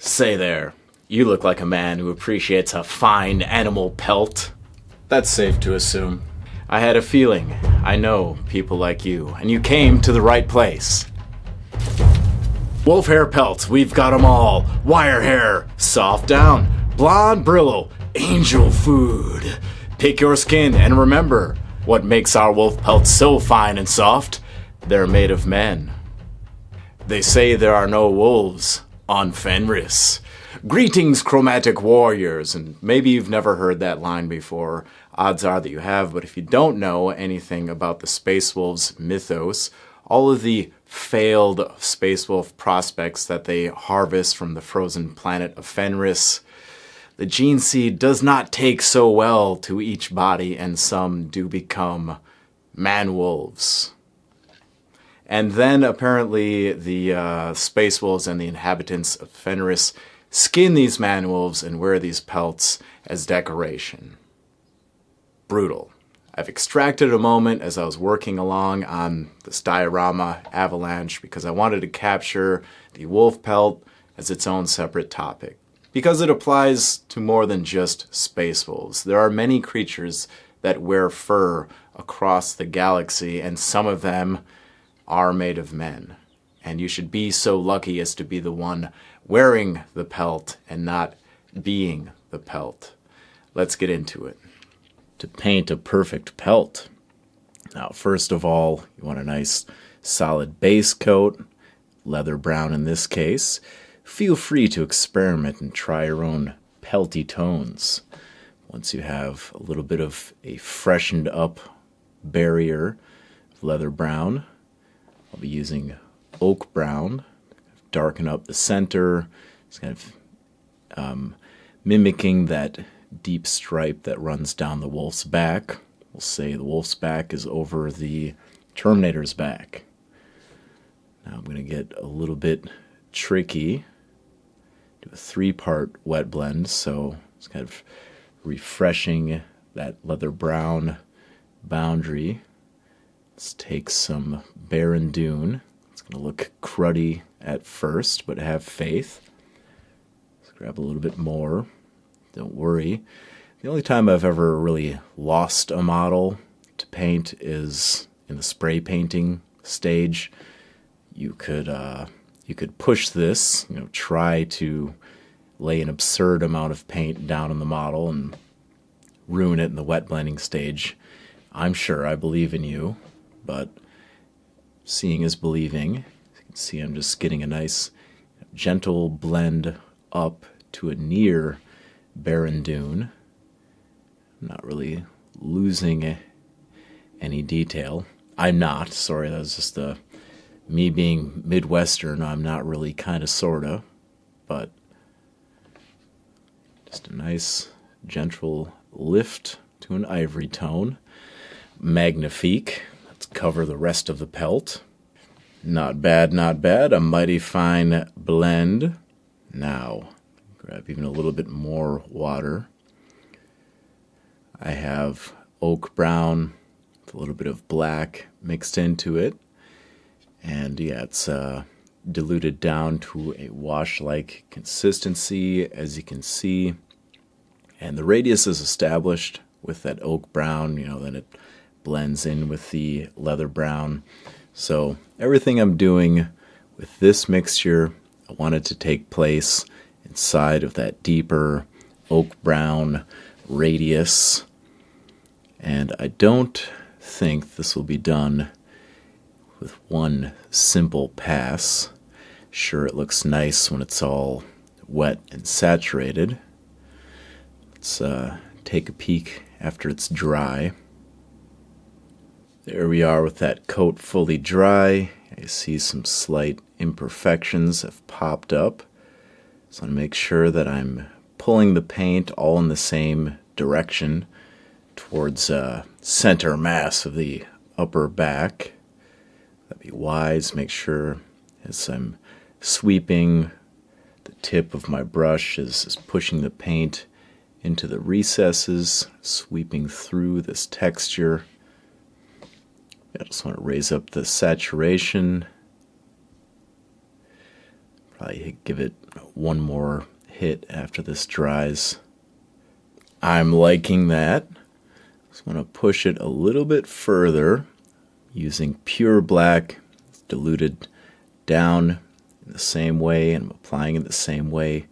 Say there, you look like a man who appreciates a fine animal pelt. That's safe to assume. I had a feeling. I know people like you, and you came to the right place. Wolf hair pelts, we've got 'em all. Wire hair, soft down, blonde Brillo, angel food. Pick your skin and remember what makes our wolf pelts so fine and soft. They're made of men. They say there are no wolves on Fenris. Greetings, chromatic warriors, and maybe you've never heard that line before. Odds are that you have, but if you don't know anything about the Space Wolves mythos, all of the failed Space Wolf prospects that they harvest from the frozen planet of Fenris, the gene seed does not take so well to each body, and some do become man-wolves. And then apparently the Space Wolves and the inhabitants of Fenris skin these man-wolves and wear these pelts as decoration. Brutal. I've extracted a moment as I was working along on this diorama Avalanche because I wanted to capture the wolf pelt as its own separate topic. Because it applies to more than just space wolves. There are many creatures that wear fur across the galaxy, and some of them are made of men. And you should be so lucky as to be the one wearing the pelt and not being the pelt. Let's get into it. To paint a perfect pelt. Now, first of all, you want a nice solid base coat, leather brown in this case. Feel free to experiment and try your own pelty tones. Once you have a little bit of a freshened up barrier of leather brown, I'll be using oak brown, darken up the center. It's kind of mimicking that deep stripe that runs down the wolf's back. We'll say the wolf's back is over the Terminator's back. Now I'm going to get a little bit tricky. Do a 3-part wet blend, so it's kind of refreshing that leather brown boundary. Let's take some Barren Dune. It's going to look cruddy at first, but have faith. Let's grab a little bit more. Don't worry. The only time I've ever really lost a model to paint is in the spray painting stage. You could push this, try to lay an absurd amount of paint down on the model and ruin it in the wet blending stage. I'm sure I believe in you, but seeing is believing. As you can see, I'm just getting a nice gentle blend up to a near Barren Dune. I'm not really losing any detail. I'm not. Sorry, that was just me being Midwestern. I'm not really, kind of, sorta. But just a nice, gentle lift to an ivory tone. Magnifique. Let's cover the rest of the pelt. Not bad, not bad. A mighty fine blend. Now, grab even a little bit more water. I have oak brown with a little bit of black mixed into it. And yeah, it's diluted down to a wash-like consistency, as you can see. And the radius is established with that oak brown, then it blends in with the leather brown. So everything I'm doing with this mixture, I want it to take place inside of that deeper oak brown radius. And I don't think this will be done with one simple pass. Sure, it looks nice when it's all wet and saturated. Let's take a peek after it's dry. There we are with that coat fully dry. I see some slight imperfections have popped up. So I want to make sure that I'm pulling the paint all in the same direction towards center mass of the upper back. That'd be wise. Make sure as I'm sweeping, the tip of my brush is pushing the paint into the recesses, sweeping through this texture. I just want to raise up the saturation. Probably give it one more hit after this dries. I'm liking that. Just want to push it a little bit further using pure black. It's diluted down in the same way, and I'm applying it the same way,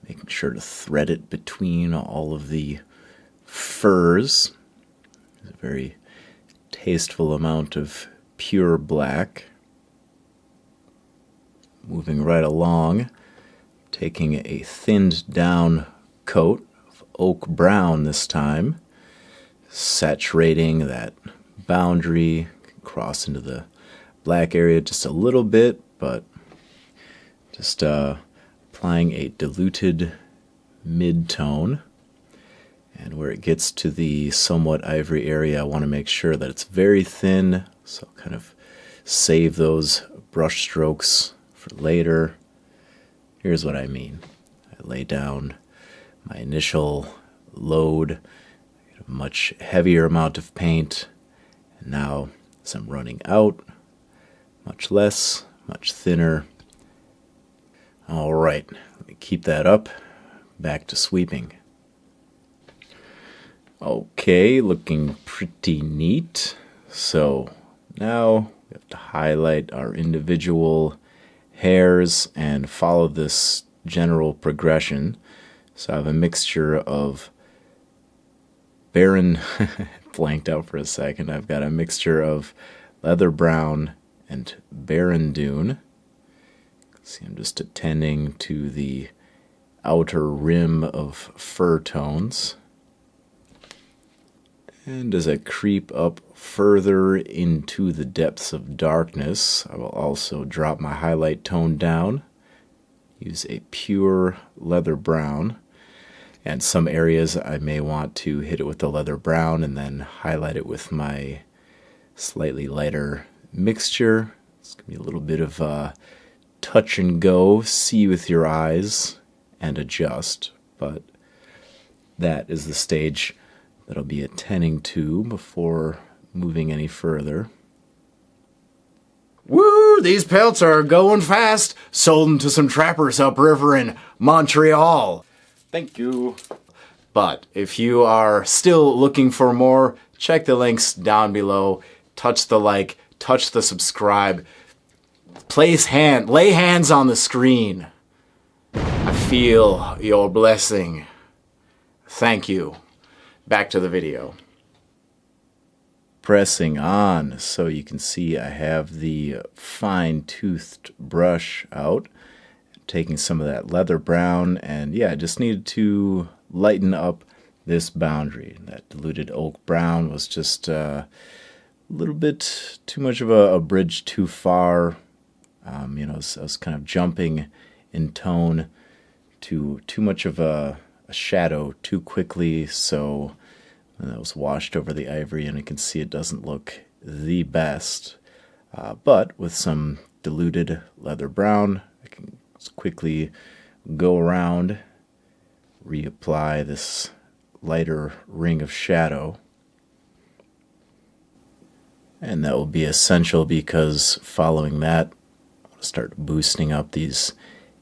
making sure to thread it between all of the furs. There's a very tasteful amount of pure black. Moving right along, taking a thinned down coat of oak brown this time, saturating that boundary, cross into the black area just a little bit, but just applying a diluted mid-tone. And where it gets to the somewhat ivory area, I want to make sure that it's very thin, so kind of save those brush strokes for later. Here's what I mean. I lay down my initial load, get a much heavier amount of paint, and now as I'm running out, much less, much thinner. All right, let me keep that up. Back to sweeping. Okay, looking pretty neat. So now we have to highlight our individual hairs and follow this general progression. So I have a mixture of barren, blanked out for a second. I've got a mixture of leather brown and barren dune. See, I'm just attending to the outer rim of fur tones. And as I creep up further into the depths of darkness, I will also drop my highlight tone down, use a pure leather brown, and some areas I may want to hit it with the leather brown and then highlight it with my slightly lighter mixture. It's going to be a little bit of touch and go, see with your eyes, and adjust, but that is the stage that I'll be attending to before moving any further. Woo! These pelts are going fast. Sold them to some trappers upriver in Montreal. Thank you. But if you are still looking for more, check the links down below. Touch the like, touch the subscribe. Lay hands on the screen. I feel your blessing. Thank you. Back to the video. Pressing on, so you can see I have the fine-toothed brush out, taking some of that leather brown, and yeah, I just needed to lighten up this boundary. That diluted oak brown was just a little bit too much of a bridge too far. I was kind of jumping in tone to too much of a shadow too quickly, so that was washed over the ivory, and you can see it doesn't look the best. But with some diluted leather brown, I can quickly go around, reapply this lighter ring of shadow. And that will be essential because following that, I'll start boosting up these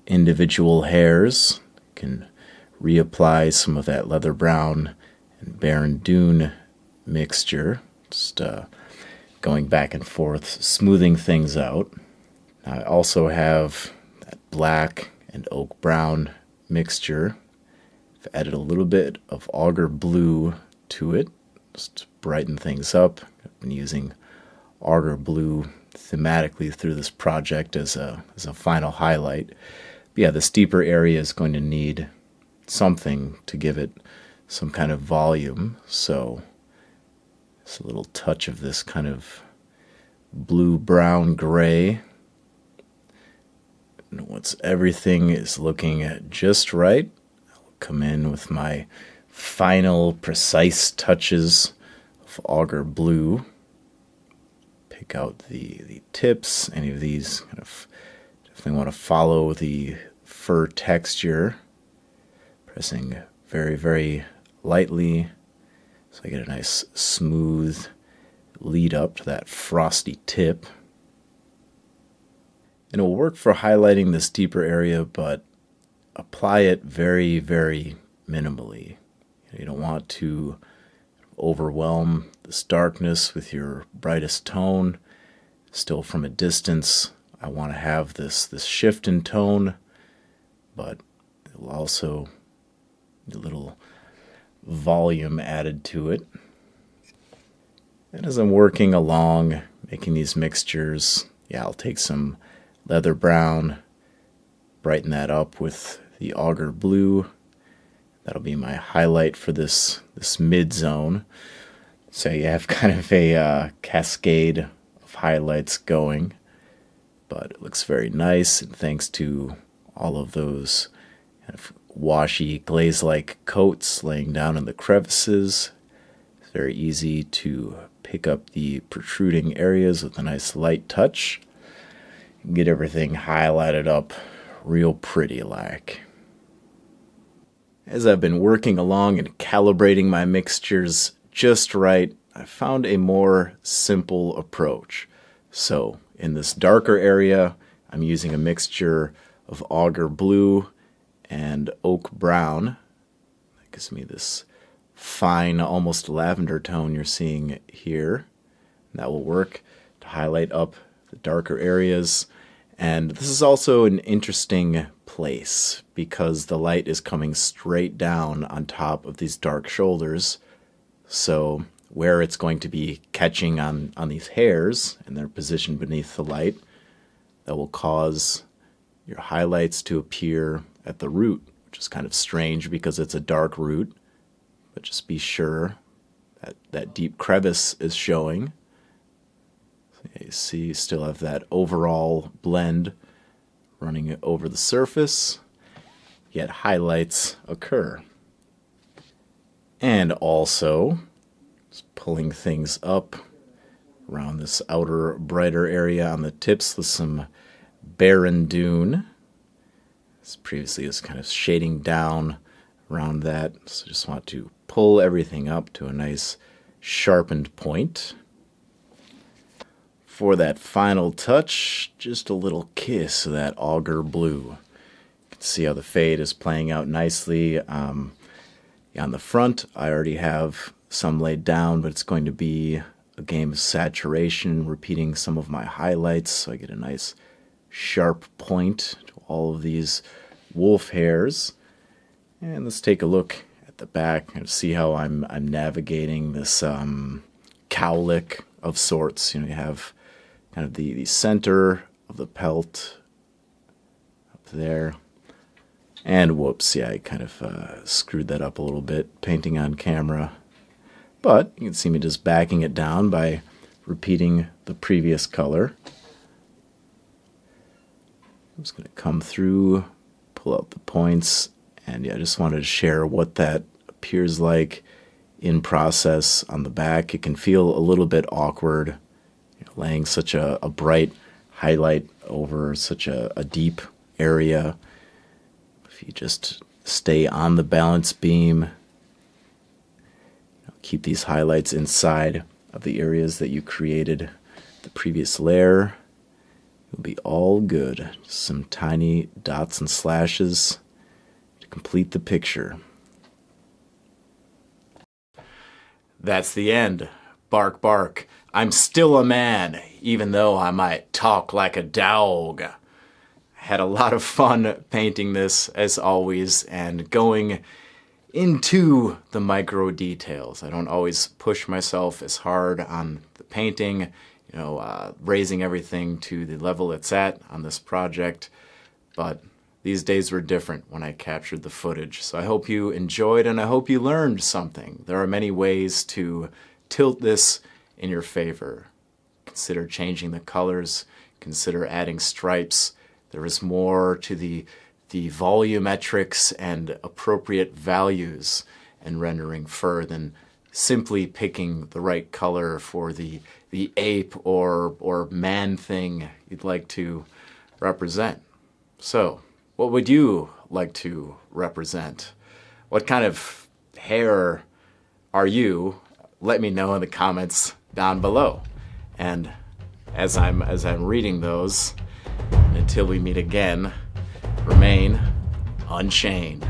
individual hairs. I can reapply some of that leather brown and barren dune mixture, just going back and forth, smoothing things out. I also have that black and oak brown mixture. I've added a little bit of auger blue to it, just to brighten things up. I've been using auger blue thematically through this project as a final highlight. But yeah, this deeper area is going to need something to give it some kind of volume, so it's a little touch of this kind of blue, brown, gray. And once everything is looking just right, I'll come in with my final precise touches of auger blue. Pick out the tips. Any of these kind of definitely want to follow the fur texture. Pressing very, very lightly so I get a nice smooth lead up to that frosty tip. And it'll work for highlighting this deeper area, but apply it very, very minimally. You don't want to overwhelm this darkness with your brightest tone. Still from a distance, I want to have this shift in tone, but it'll also a little volume added to it. And as I'm working along, making these mixtures, I'll take some leather brown, brighten that up with the auger blue. That'll be my highlight for this mid zone. So you have kind of a cascade of highlights going, but it looks very nice, and thanks to all of those kind of washy glaze-like coats laying down in the crevices, it's very easy to pick up the protruding areas with a nice light touch and get everything highlighted up real pretty like. As I've been working along and calibrating my mixtures just right, I found a more simple approach. So in this darker area, I'm using a mixture of auger blue and oak brown. That gives me this fine, almost lavender tone you're seeing here. That will work to highlight up the darker areas. And this is also an interesting place because the light is coming straight down on top of these dark shoulders. So where it's going to be catching on these hairs, and they're positioned beneath the light, that will cause your highlights to appear at the root, which is kind of strange because it's a dark root. But just be sure that that deep crevice is showing. So you see, you still have that overall blend running over the surface, yet highlights occur. And also, just pulling things up around this outer brighter area on the tips with some barren dune. This previously is kind of shading down around that, so just want to pull everything up to a nice sharpened point. For that final touch, just a little kiss of that auger blue. You can see how the fade is playing out nicely. On the front, I already have some laid down, but it's going to be a game of saturation, repeating some of my highlights, so I get a nice sharp point to all of these wolf hairs. And let's take a look at the back and see how I'm navigating this cowlick of sorts. You have kind of the center of the pelt up there. And whoops, I kind of screwed that up a little bit, painting on camera. But you can see me just backing it down by repeating the previous color. I'm just going to come through, pull out the points, and I just wanted to share what that appears like in process on the back. It can feel a little bit awkward, laying such a bright highlight over such a deep area. If you just stay on the balance beam, keep these highlights inside of the areas that you created the previous layer, you'll be all good. Just some tiny dots and slashes to complete the picture. That's the end. Bark, bark. I'm still a man, even though I might talk like a dog. Had a lot of fun painting this, as always, and going into the micro details. I don't always push myself as hard on the painting, raising everything to the level it's at on this project, but these days were different when I captured the footage. So I hope you enjoyed, and I hope you learned something. There are many ways to tilt this in your favor. Consider changing the colors, consider adding stripes. There is more to the volumetrics and appropriate values in rendering fur than simply picking the right color for the ape or man thing you'd like to represent. So, what would you like to represent? What kind of hair are you? Let me know in the comments down below. And as I'm reading those, in until we meet again, remain unchained.